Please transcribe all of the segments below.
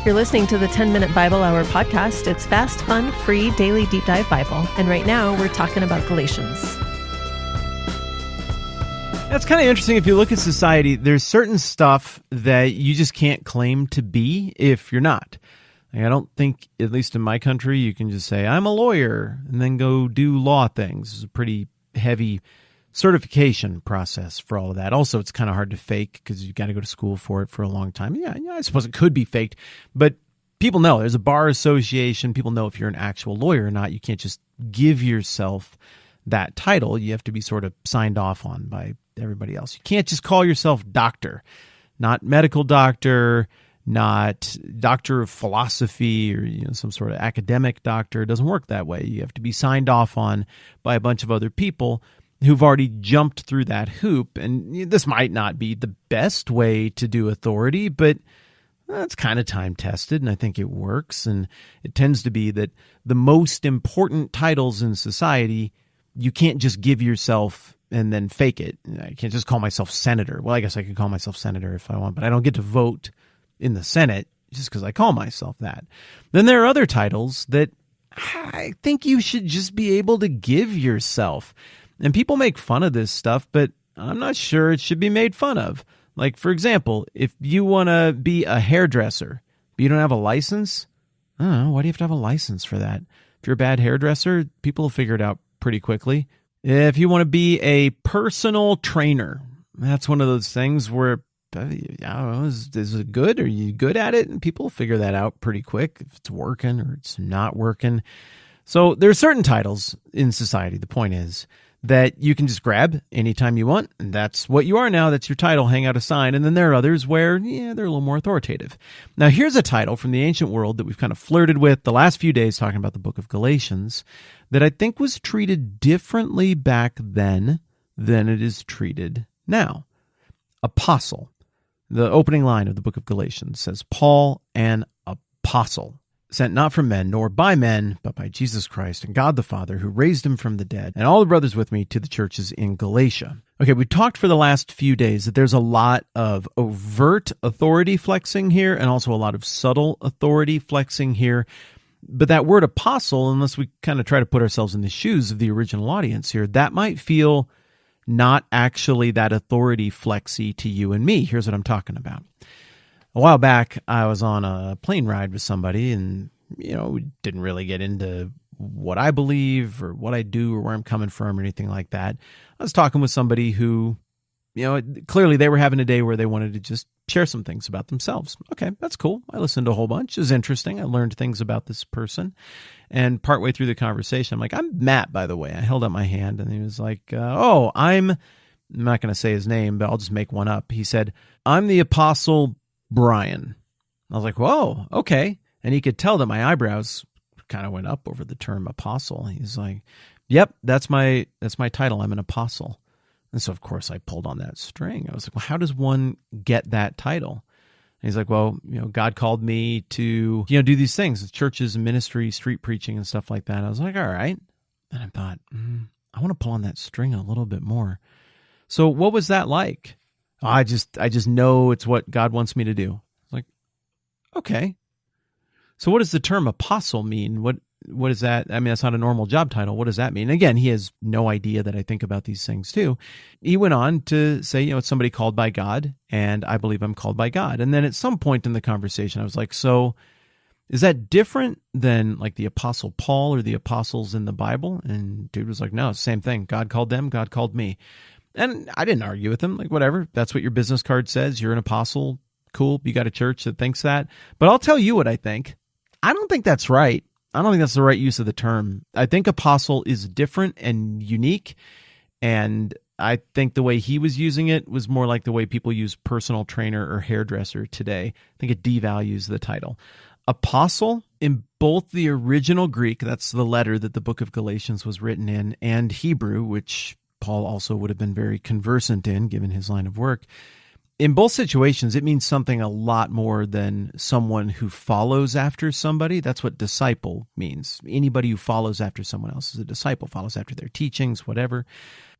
You're listening to the 10-Minute Bible Hour podcast. It's fast, fun, free, daily deep dive Bible. And right now, we're talking about Galatians. That's kind of interesting. If you look at society, there's certain stuff that you just can't claim to be if you're not. Like, I don't think, at least in my country, you can just say, I'm a lawyer, and then go do law things. It's a pretty heavy certification process for all of that. Also, it's kind of hard to fake because you've got to go to school for it for a long time. Yeah, I suppose it could be faked, but people know there's a bar association. People know if you're an actual lawyer or not. You can't just give yourself that title. You have to be sort of signed off on by everybody else. You can't just call yourself doctor, not medical doctor, not doctor of philosophy or some sort of academic doctor. It doesn't work that way. You have to be signed off on by a bunch of other people who've already jumped through that hoop. And this might not be the best way to do authority, but it's kind of time-tested, and I think it works. And it tends to be that the most important titles in society, you can't just give yourself and then fake it. I can't just call myself senator. Well, I guess I could call myself senator if I want, but I don't get to vote in the Senate just because I call myself that. Then there are other titles that I think you should just be able to give yourself. And people make fun of this stuff, but I'm not sure it should be made fun of. Like, for example, if you want to be a hairdresser, but you don't have a license, I don't know, why do you have to have a license for that? If you're a bad hairdresser, people will figure it out pretty quickly. If you want to be a personal trainer, that's one of those things where, I don't know, is it good? Are you good at it? And people will figure that out pretty quick if it's working or it's not working. So there are certain titles in society, the point is, that you can just grab anytime you want, and that's what you are now. That's your title. Hang out a sign. And then there are others where, they're a little more authoritative. Now, here's a title from the ancient world that we've kind of flirted with the last few days talking about the book of Galatians that I think was treated differently back then than it is treated now. Apostle. The opening line of the book of Galatians says, Paul, an apostle, sent not from men, nor by men, but by Jesus Christ and God the Father, who raised him from the dead, and all the brothers with me to the churches in Galatia. Okay, we talked for the last few days that there's a lot of overt authority flexing here and also a lot of subtle authority flexing here. But that word apostle, unless we kind of try to put ourselves in the shoes of the original audience here, that might feel not actually that authority flexy to you and me. Here's what I'm talking about. A while back, I was on a plane ride with somebody, and, we didn't really get into what I believe or what I do or where I'm coming from or anything like that. I was talking with somebody who, clearly they were having a day where they wanted to just share some things about themselves. Okay, that's cool. I listened to a whole bunch. It was interesting. I learned things about this person. And partway through the conversation, I'm like, I'm Matt, by the way. I held up my hand, and he was like, I'm not going to say his name, but I'll just make one up. He said, I'm the Apostle Brian. I was like, whoa, okay. And he could tell that my eyebrows kind of went up over the term apostle. He's like, yep, that's my title. I'm an apostle. And so, of course, I pulled on that string. I was like, well, how does one get that title? And he's like, well, God called me to, do these things, churches and ministry, street preaching and stuff like that. I was like, all right. And I thought, I want to pull on that string a little bit more. So what was that like? I just know it's what God wants me to do. Like, okay. So what does the term apostle mean? What is that? I mean, that's not a normal job title. What does that mean? Again, he has no idea that I think about these things too. He went on to say, it's somebody called by God, and I believe I'm called by God. And then at some point in the conversation, I was like, so is that different than like the Apostle Paul or the apostles in the Bible? And dude was like, no, it's the same thing. God called them, God called me. And I didn't argue with him, like, whatever. That's what your business card says. You're an apostle. Cool. You got a church that thinks that. But I'll tell you what I think. I don't think that's right. I don't think that's the right use of the term. I think apostle is different and unique. And I think the way he was using it was more like the way people use personal trainer or hairdresser today. I think it devalues the title. Apostle, in both the original Greek, that's the letter that the book of Galatians was written in, and Hebrew, which Paul also would have been very conversant in, given his line of work. in both situations, it means something a lot more than someone who follows after somebody. That's what disciple means. Anybody who follows after someone else is a disciple, follows after their teachings, whatever.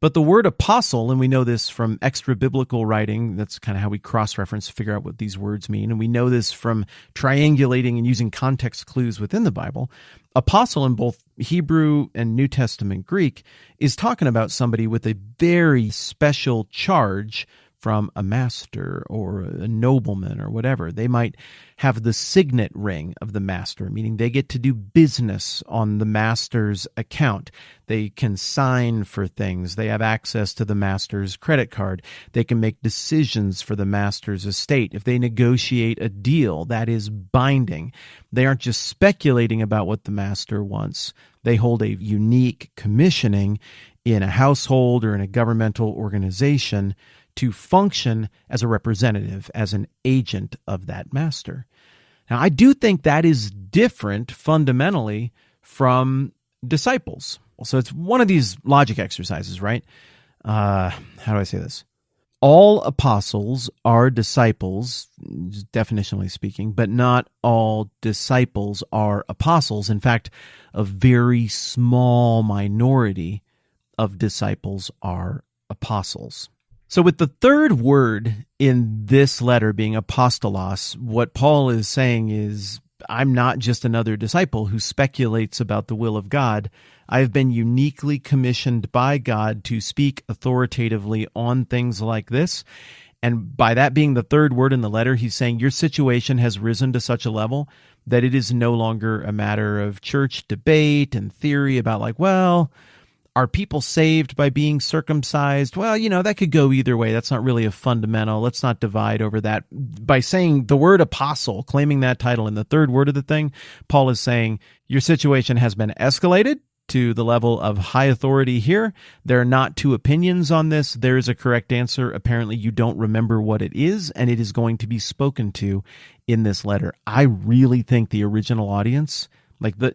But the word apostle, and we know this from extra biblical writing, that's kind of how we cross-reference to figure out what these words mean, and we know this from triangulating and using context clues within the Bible. Apostle in both Hebrew and New Testament Greek is talking about somebody with a very special charge from a master or a nobleman or whatever. They might have the signet ring of the master, meaning they get to do business on the master's account. They can sign for things. They have access to the master's credit card. They can make decisions for the master's estate. If they negotiate a deal, that is binding. They aren't just speculating about what the master wants. They hold a unique commissioning in a household or in a governmental organization to function as a representative, as an agent of that master. Now, I do think that is different fundamentally from disciples. So it's one of these logic exercises, right? How do I say this? All apostles are disciples, definitionally speaking, but not all disciples are apostles. In fact, a very small minority of disciples are apostles. So with the third word in this letter being apostolos, what Paul is saying is, I'm not just another disciple who speculates about the will of God. I have been uniquely commissioned by God to speak authoritatively on things like this. And by that being the third word in the letter, he's saying your situation has risen to such a level that it is no longer a matter of church debate and theory about like, well, are people saved by being circumcised? Well, that could go either way. That's not really a fundamental. Let's not divide over that. By saying the word apostle, claiming that title in the third word of the thing, Paul is saying your situation has been escalated to the level of high authority here. There are not two opinions on this. There is a correct answer. Apparently, you don't remember what it is, and it is going to be spoken to in this letter. I really think the original audience,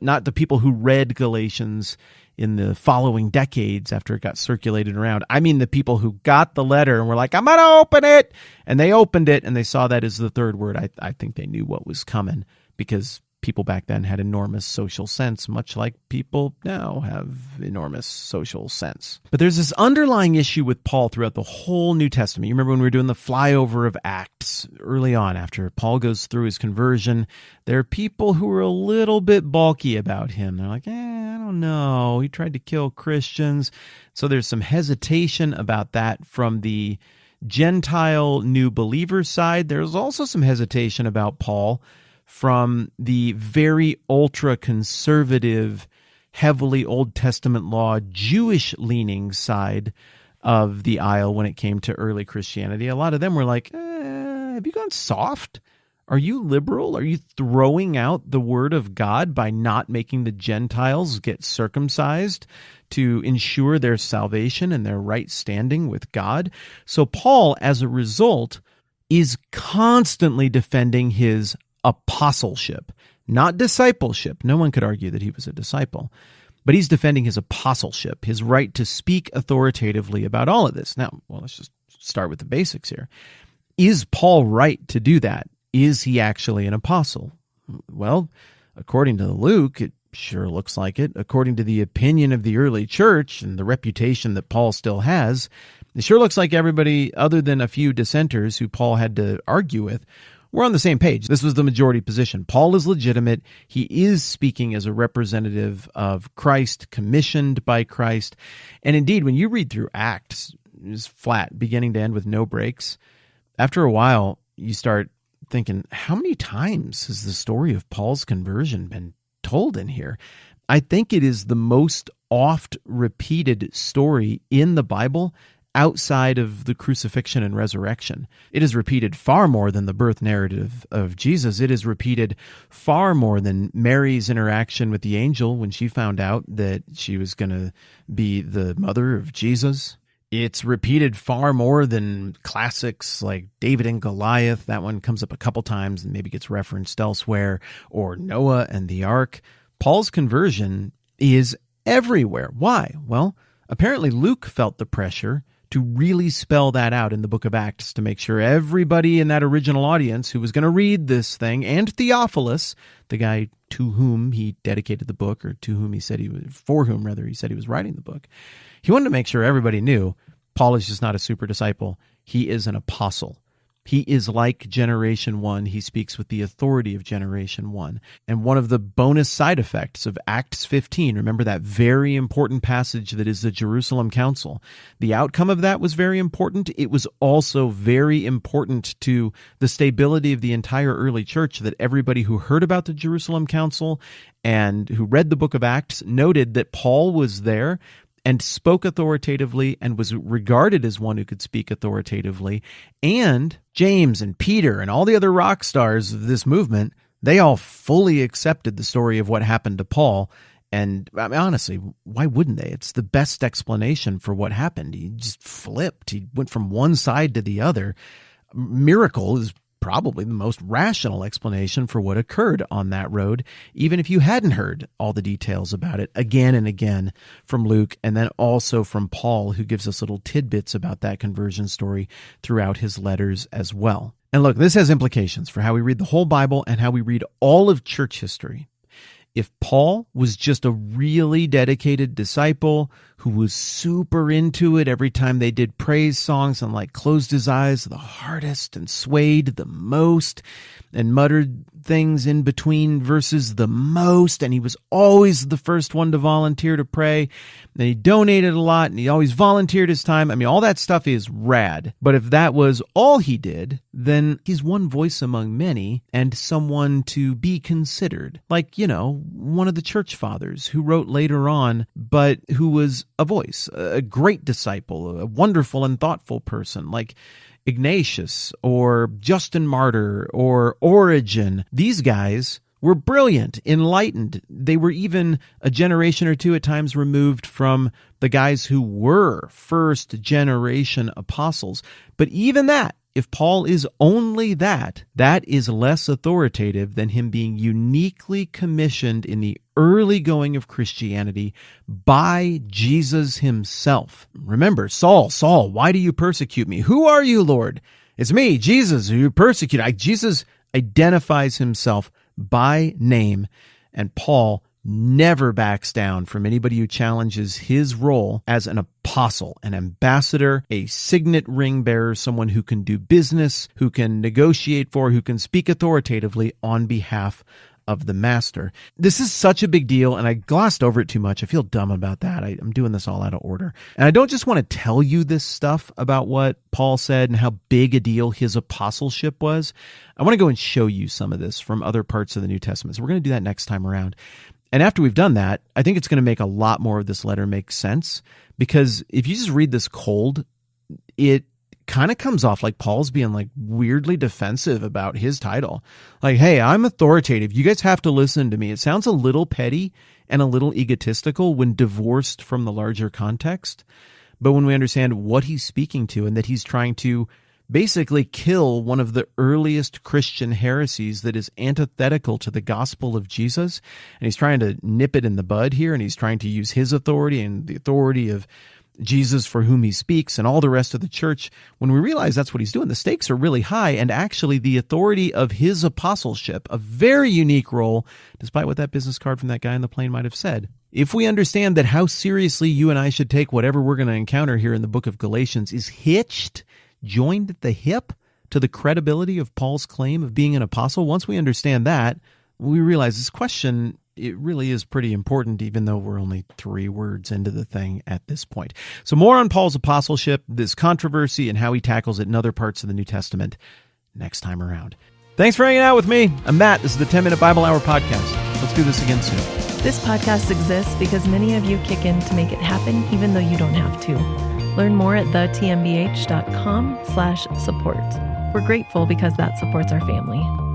not the people who read Galatians in the following decades after it got circulated around. I mean the people who got the letter and were like, I'm going to open it. And they opened it and they saw that as the third word. I think they knew what was coming because people back then had enormous social sense, much like people now have enormous social sense. But there's this underlying issue with Paul throughout the whole New Testament. You remember when we were doing the flyover of Acts early on after Paul goes through his conversion, there are people who are a little bit balky about him. They're like, I don't know. He tried to kill Christians. So there's some hesitation about that from the Gentile new believer side. There's also some hesitation about Paul from the very ultra-conservative, heavily Old Testament law, Jewish-leaning side of the aisle when it came to early Christianity. A lot of them were like, have you gone soft? Are you liberal? Are you throwing out the word of God by not making the Gentiles get circumcised to ensure their salvation and their right standing with God? So Paul, as a result, is constantly defending his apostleship, not discipleship. No one could argue that he was a disciple, but he's defending his apostleship, his right to speak authoritatively about all of this. Now, let's just start with the basics here. Is Paul right to do that? Is he actually an apostle? Well, according to Luke, it sure looks like it. According to the opinion of the early church and the reputation that Paul still has, it sure looks like everybody other than a few dissenters who Paul had to argue with we're on the same page. This was the majority position. Paul is legitimate. He is speaking as a representative of Christ, commissioned by Christ. And indeed, when you read through Acts, it's flat, beginning to end with no breaks. After a while, you start thinking, how many times has the story of Paul's conversion been told in here? I think it is the most oft repeated story in the Bible outside of the crucifixion and resurrection. It is repeated far more than the birth narrative of Jesus. It is repeated far more than Mary's interaction with the angel when she found out that she was going to be the mother of Jesus. It's repeated far more than classics like David and Goliath. That one comes up a couple times and maybe gets referenced elsewhere, or Noah and the ark. Paul's conversion is everywhere. Why? Well, apparently Luke felt the pressure to really spell that out in the book of Acts to make sure everybody in that original audience who was going to read this thing, and Theophilus, the guy to whom he dedicated the book, or to whom he said for whom he said he was writing the book, he wanted to make sure everybody knew Paul is just not a super disciple. He is an apostle. He is like Generation 1. He speaks with the authority of Generation 1. And one of the bonus side effects of Acts 15, remember that very important passage that is the Jerusalem Council. The outcome of that was very important. It was also very important to the stability of the entire early church that everybody who heard about the Jerusalem Council and who read the book of Acts noted that Paul was there and spoke authoritatively and was regarded as one who could speak authoritatively. And James and Peter and all the other rock stars of this movement, they all fully accepted the story of what happened to Paul. And I mean, honestly, why wouldn't they? It's the best explanation for what happened. He just flipped. He went from one side to the other. Miracle is probably the most rational explanation for what occurred on that road, even if you hadn't heard all the details about it again and again from Luke, and then also from Paul, who gives us little tidbits about that conversion story throughout his letters as well. And look, this has implications for how we read the whole Bible and how we read all of church history. If Paul was just a really dedicated disciple who was super into it every time they did praise songs and like closed his eyes the hardest and swayed the most and muttered things in between verses the most, and he was always the first one to volunteer to pray, and he donated a lot, and he always volunteered his time. I mean, all that stuff is rad. But if that was all he did, then he's one voice among many and someone to be considered. Like, one of the church fathers who wrote later on, but who was a voice, a great disciple, a wonderful and thoughtful person, like Ignatius or Justin Martyr or Origen. These guys were brilliant, enlightened. They were even a generation or two at times removed from the guys who were first generation apostles. But even that, if Paul is only that is less authoritative than him being uniquely commissioned in the early going of Christianity by Jesus himself. Remember, Saul, why do you persecute me? Who are you, Lord? It's me, Jesus, who you persecute. Jesus identifies himself by name, and Paul never backs down from anybody who challenges his role as an apostle, an ambassador, a signet ring bearer, someone who can do business, who can negotiate for, who can speak authoritatively on behalf of the master. This is such a big deal, and I glossed over it too much. I feel dumb about that. I'm doing this all out of order. And I don't just want to tell you this stuff about what Paul said and how big a deal his apostleship was. I want to go and show you some of this from other parts of the New Testament. So we're going to do that next time around. And after we've done that, I think it's going to make a lot more of this letter make sense, because if you just read this cold, it kind of comes off like Paul's being like weirdly defensive about his title. Like, hey, I'm authoritative. You guys have to listen to me. It sounds a little petty and a little egotistical when divorced from the larger context. But when we understand what he's speaking to and that he's trying to basically kill one of the earliest Christian heresies that is antithetical to the gospel of Jesus, and he's trying to nip it in the bud here, and he's trying to use his authority and the authority of Jesus for whom he speaks and all the rest of the church. When we realize that's what he's doing, the stakes are really high, and actually the authority of his apostleship, a very unique role, despite what that business card from that guy on the plane might have said. If we understand that how seriously you and I should take whatever we're going to encounter here in the book of Galatians is joined at the hip to the credibility of Paul's claim of being an apostle, once we understand that, we realize this question, it really is pretty important, even though we're only 3 words into the thing at this point. So more on Paul's apostleship, this controversy, and how he tackles it in other parts of the New Testament next time around. Thanks for hanging out with me. I'm Matt. This is the 10-Minute Bible Hour podcast. Let's do this again soon. This podcast exists because many of you kick in to make it happen, even though you don't have to. Learn more at thetmbh.com/support. We're grateful because that supports our family.